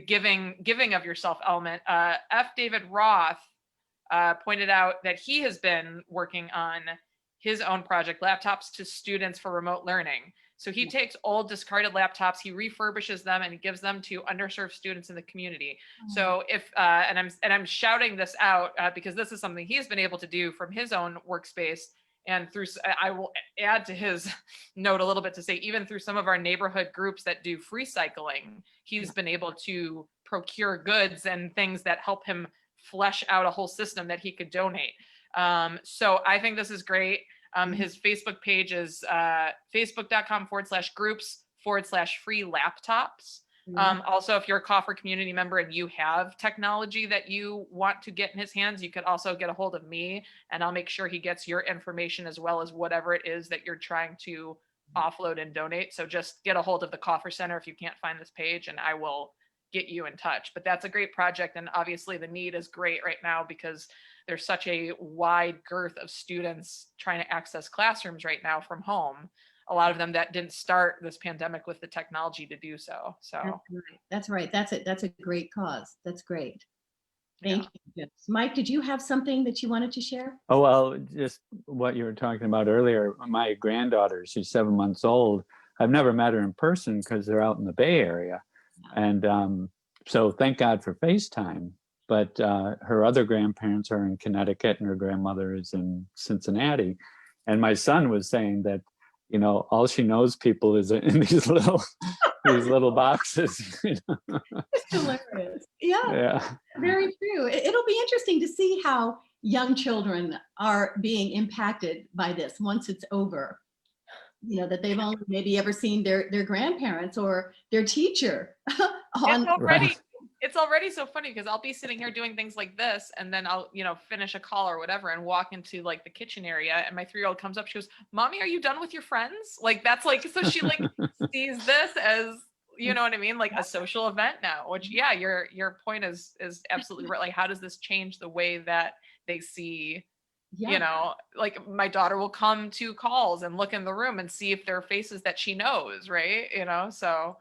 giving of yourself element. F. David Roth pointed out that he has been working on his own project, Laptops to Students for Remote Learning. So he takes old discarded laptops, he refurbishes them, and he gives them to underserved students in the community. So if and I'm shouting this out because this is something he's been able to do from his own workspace, and through, I will add to his note a little bit to say, even through some of our neighborhood groups that do free cycling, he's been able to procure goods and things that help him flesh out a whole system that he could donate. So I think this is great. His Facebook page is facebook.com/groups/free laptops. Also, if you're a Coffer community member and you have technology that you want to get in his hands, you could also get a hold of me, and I'll make sure he gets your information as well as whatever it is that you're trying to offload and donate. So just get a hold of the Coffer Center if you can't find this page, and I will get you in touch. But that's a great project, and obviously the need is great right now because there's such a wide girth of students trying to access classrooms right now from home. A lot of them that didn't start this pandemic with the technology to do so. So that's right. That's it. That's a great cause. That's great. Thank you. Mike, did you have something that you wanted to share? Oh, well, just what you were talking about earlier. My granddaughter, she's 7 months old. I've never met her in person because they're out in the Bay Area. And so thank God for FaceTime. But her other grandparents are in Connecticut and her grandmother is in Cincinnati. And my son was saying that, you know, all she knows people is in these little boxes. You know? It's hilarious. Yeah, very true. It'll be interesting to see how young children are being impacted by this once it's over. You know, that they've only maybe ever seen their grandparents or their teacher on. It's already so funny because I'll be sitting here doing things like this, and then I'll, you know, finish a call or whatever and walk into like the kitchen area, and my 3-year-old comes up, she goes, "Mommy, are you done with your friends?" Like that's like, so she like sees this as, you know what I mean, like a social event now. Which your point is absolutely right. Like, how does this change the way that they see? You know, like my daughter will come to calls and look in the room and see if there are faces that she knows, right? You know, so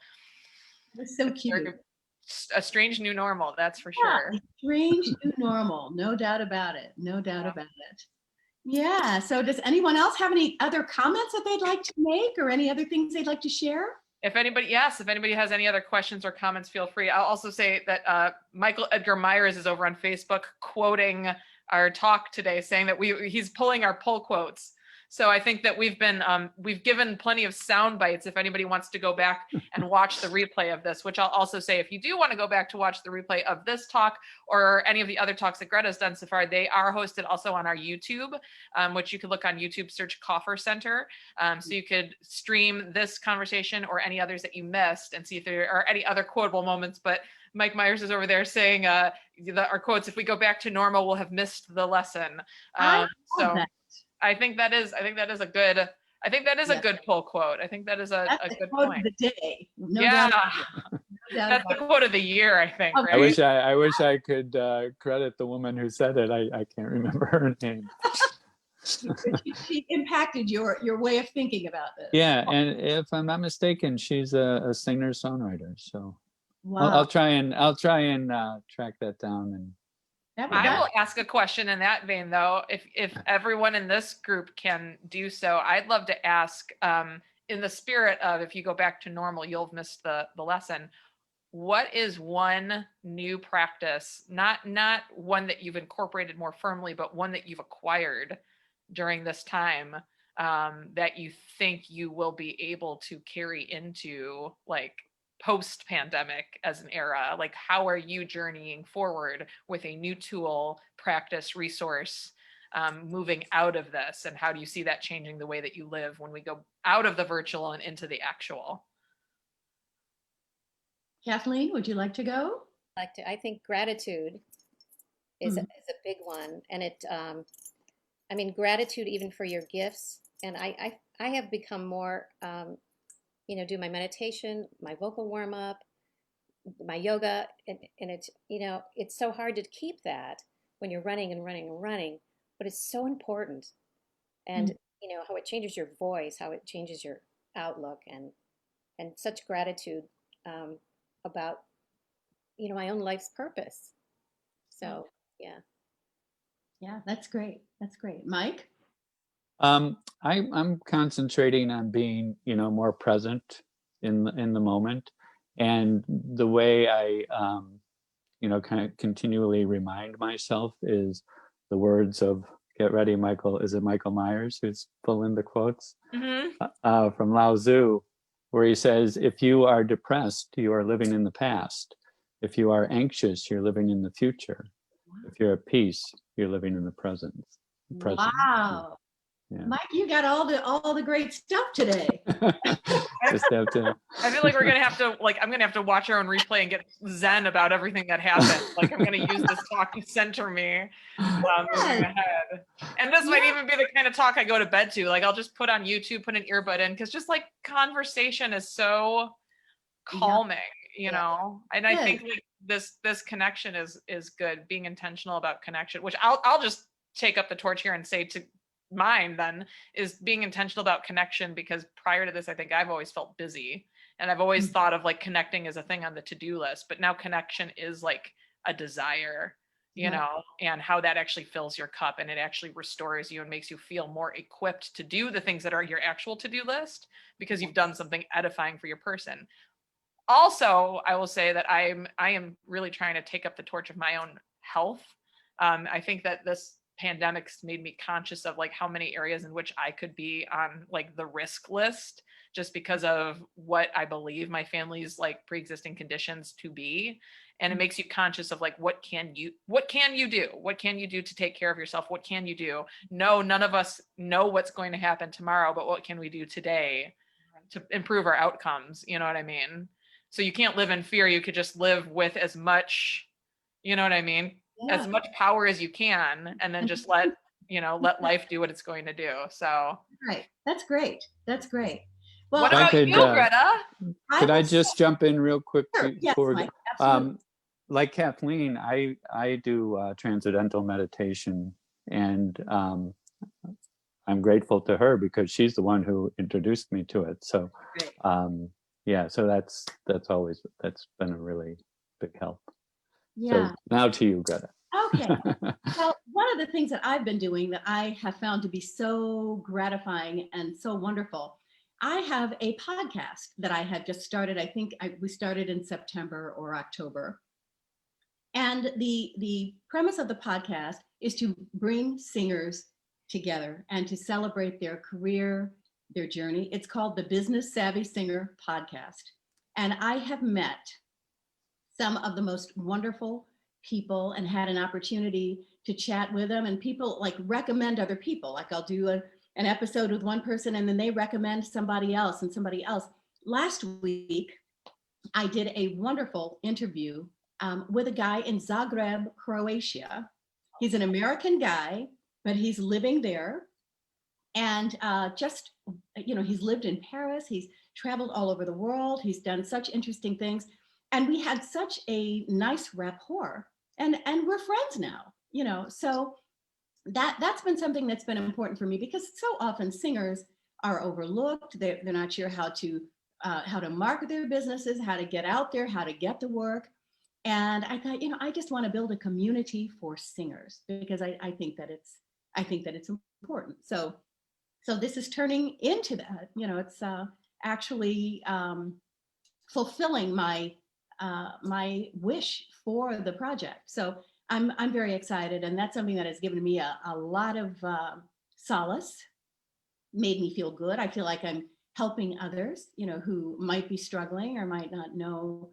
it's so cute. A strange new normal, that's for sure. Strange new normal, no doubt about it. No doubt about it. Yeah. So does anyone else have any other comments that they'd like to make or any other things they'd like to share? If anybody has any other questions or comments, feel free. I'll also say that Michael Edgar Myers is over on Facebook quoting our talk today, saying that he's pulling our pull quotes. So I think that we've given plenty of sound bites if anybody wants to go back and watch the replay of this, which I'll also say, if you do want to go back to watch the replay of this talk or any of the other talks that Greta's done so far, they are hosted also on our YouTube, which you could look on YouTube, search Coffer Center. So you could stream this conversation or any others that you missed and see if there are any other quotable moments. But Mike Myers is over there saying our quotes, "If we go back to normal, we'll have missed the lesson." So I think that is a good. I think that is a good pull quote. I think that is a good quote point. of the day. No yeah, doubt. that's the quote of the year, I think. Okay. Right? I wish I could credit the woman who said it. I can't remember her name. She impacted your way of thinking about this. Yeah, and if I'm not mistaken, she's a singer-songwriter. So Wow. I'll try and track that down. And I will ask a question in that vein, though. If everyone in this group can do so, I'd love to ask, in the spirit of, if you go back to normal, you'll have missed the lesson. What is one new practice, not one that you've incorporated more firmly, but one that you've acquired during this time, that you think you will be able to carry into like post-pandemic as an era? Like, how are you journeying forward with a new tool, practice, resource, moving out of this? And how do you see that changing the way that you live when we go out of the virtual and into the actual? Kathleen, would you like to go? I think gratitude is a big one. And I mean, gratitude even for your gifts. And I have become more, do my meditation, my vocal warm up, my yoga, and it's, it's so hard to keep that when you're running and running and running, but it's so important. And, how it changes your voice, how it changes your outlook, and such gratitude about, my own life's purpose. So, yeah. Yeah, that's great. That's great. Mike? I'm concentrating on being, more present in the moment, and the way I, kind of continually remind myself is the words of "Get ready, Michael." Is it Michael Myers who's pulling the quotes from Lao Tzu, where he says, "If you are depressed, you are living in the past. If you are anxious, you're living in the future. If you're at peace, you're living in the present." Wow. Yeah. Mike, you got all the great stuff today. Just have to. I feel like we're gonna have to I'm gonna have to watch our own replay and get zen about everything that happened. Like I'm gonna use this talk to center me moving ahead. And this might even be the kind of talk I go to bed to. Like I'll just put on YouTube, put an earbud in, because just like conversation is so calming, And I think like this connection is good. Being intentional about connection, which I'll just take up the torch here and say to mine then is being intentional about connection, because prior to this I think I've always felt busy and I've always thought of like connecting as a thing on the to-do list, but now connection is like a desire, and how that actually fills your cup and it actually restores you and makes you feel more equipped to do the things that are your actual to-do list because you've done something edifying for your person. Also, I will say that I am really trying to take up the torch of my own health. I think that this pandemic's made me conscious of like how many areas in which I could be on like the risk list just because of what I believe my family's like pre-existing conditions to be. And it makes you conscious of like, what can you do? What can you do to take care of yourself? What can you do? No, none of us know what's going to happen tomorrow, but what can we do today to improve our outcomes? You know what I mean? So you can't live in fear. You could just live with as much, you know what I mean? As much power as you can, and then just let life do what it's going to do. So Right. That's great. Well, what about you, Greta? Could I just jump in real quick? Sure. Yes, Mike, absolutely. Like Kathleen, I do transcendental meditation, and I'm grateful to her because she's the one who introduced me to it. So so that's been a really big help. Yeah. So now to you, Greta. Okay. Well, one of the things that I've been doing that I have found to be so gratifying and so wonderful, I have a podcast that I had just started. I think we started in September or October. And the premise of the podcast is to bring singers together and to celebrate their career, their journey. It's called the Business Savvy Singer Podcast. And I have met some of the most wonderful people and had an opportunity to chat with them, and people like recommend other people. Like I'll do an episode with one person and then they recommend somebody else and somebody else. Last week, I did a wonderful interview with a guy in Zagreb, Croatia. He's an American guy, but he's living there. And he's lived in Paris. He's traveled all over the world. He's done such interesting things. And we had such a nice rapport, and we're friends now, so that's been something that's been important for me, because so often singers are overlooked. They're not sure how to market their businesses, how to get out there, how to get to work. And I thought, I just want to build a community for singers, because I think that it's important. So this is turning into that. It's actually fulfilling my wish for the project. So I'm very excited, and that's something that has given me a lot of solace, made me feel good. I feel like I'm helping others, who might be struggling or might not know,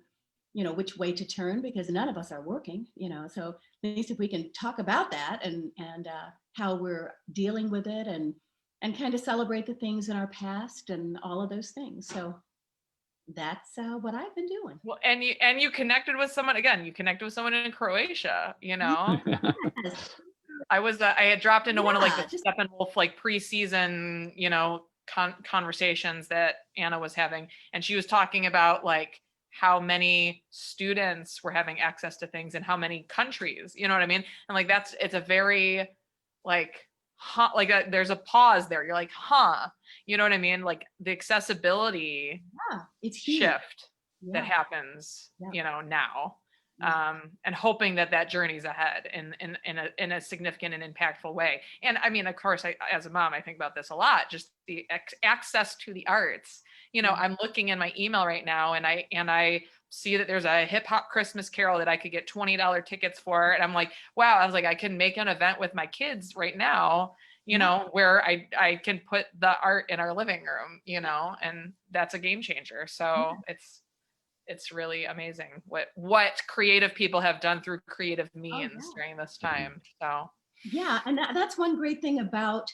which way to turn, because none of us are working, so at least if we can talk about that and how we're dealing with it, and kind of celebrate the things in our past and all of those things. So that's what I've been doing. Well, and you connected with someone again. You connected with someone in Croatia. Yes. I had dropped into one of like the Steppenwolf like pre-season, conversations that Anna was having, and she was talking about like how many students were having access to things in how many countries. You know what I mean? And like it's a very like there's a pause there. You're like, huh? You know what I mean? Like the accessibility it's huge. shift that happens, now. and hoping that that journey's ahead in a significant and impactful way. And I mean, of course, as a mom, I think about this a lot, just the access to the arts. You know, I'm looking in my email right now and I see that there's a hip hop Christmas carol that I could get $20 tickets for. And I'm like, wow, I was like, I can make an event with my kids right now, you know, where I can put the art in our living room, you know, and that's a game changer. So it's really amazing what creative people have done through creative means during this time. So yeah, and that's one great thing about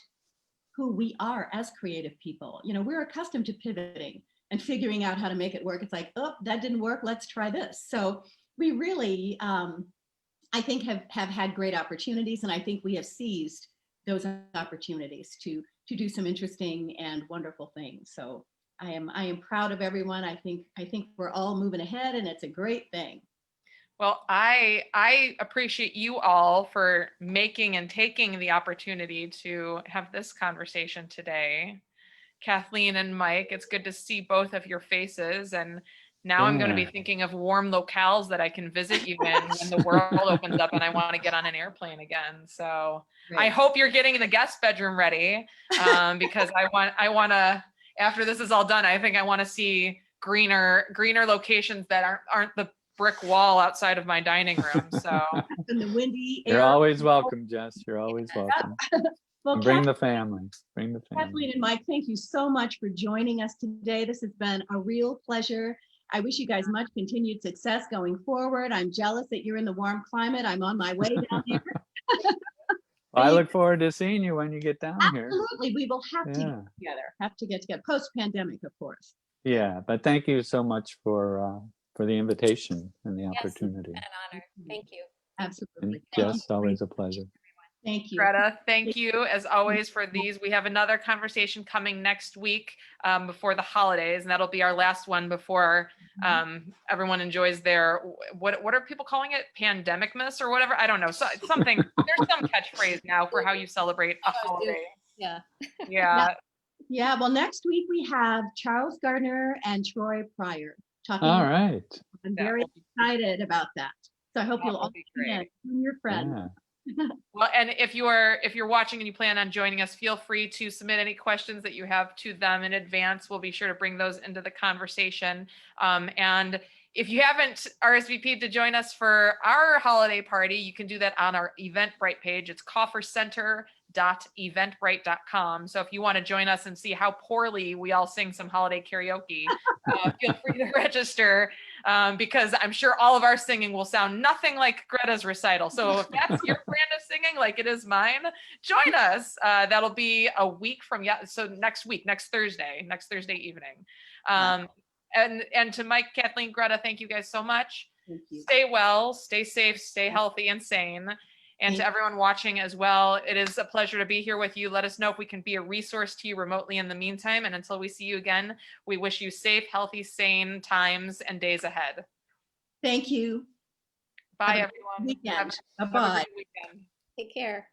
who we are as creative people. You know, we're accustomed to pivoting and figuring out how to make it work. It's like, oh, that didn't work, let's try this. So we really, I think, have had great opportunities, and I think we have seized those opportunities to do some interesting and wonderful things. So I am proud of everyone. I think we're all moving ahead, and it's a great thing. well, I appreciate you all for making and taking the opportunity to have this conversation today. Kathleen and Mike, it's good to see both of your faces. And now I'm going to be thinking of warm locales that I can visit you in when the world opens up and I want to get on an airplane again. So I hope you're getting the guest bedroom ready, because I want to, after this is all done, I think I want to see greener locations that aren't the brick wall outside of my dining room. So in the windy You're air. always welcome, Jess. You're always welcome. Well, Bring the family. Bring the family. Kathleen and Mike, thank you so much for joining us today. This has been a real pleasure. I wish you guys much continued success going forward. I'm jealous that you're in the warm climate. I'm on my way down here. Well, I look forward to seeing you when you get down here. Absolutely, we will have to get together. Post-pandemic, of course. Yeah, but thank you so much for the invitation and the opportunity. It's been an honor. Thank you. Absolutely. And Jess, always a pleasure. Thank you. Greta, thank you as always for these. We have another conversation coming next week before the holidays, and that'll be our last one before everyone enjoys their, what are people calling it? Pandemicmas or whatever? I don't know. So something, there's some catchphrase now for how you celebrate a holiday. Yeah. Yeah. Yeah, well, next week we have Charles Gardner and Troy Pryor talking. All right. I'm very excited about that. So I hope you'll all be your friends. Yeah. Well, and if you're watching and you plan on joining us, feel free to submit any questions that you have to them in advance. We'll be sure to bring those into the conversation. And if you haven't RSVP'd to join us for our holiday party, you can do that on our Eventbrite page. It's coffercenter.eventbrite.com. So if you want to join us and see how poorly we all sing some holiday karaoke, feel free to register, because I'm sure all of our singing will sound nothing like Greta's recital. So if that's your brand of singing, like it is mine, join us. That'll be a week from next week, next Thursday evening. And to Mike, Kathleen, Greta, thank you guys so much. Thank you. Stay well, stay safe, stay healthy and sane. And to everyone watching as well, it is a pleasure to be here with you. Let us know if we can be a resource to you remotely in the meantime. And until we see you again, we wish you safe, healthy, sane times and days ahead. Thank you. Bye, everyone. Weekend. Have a Bye-bye. good weekend. Take care.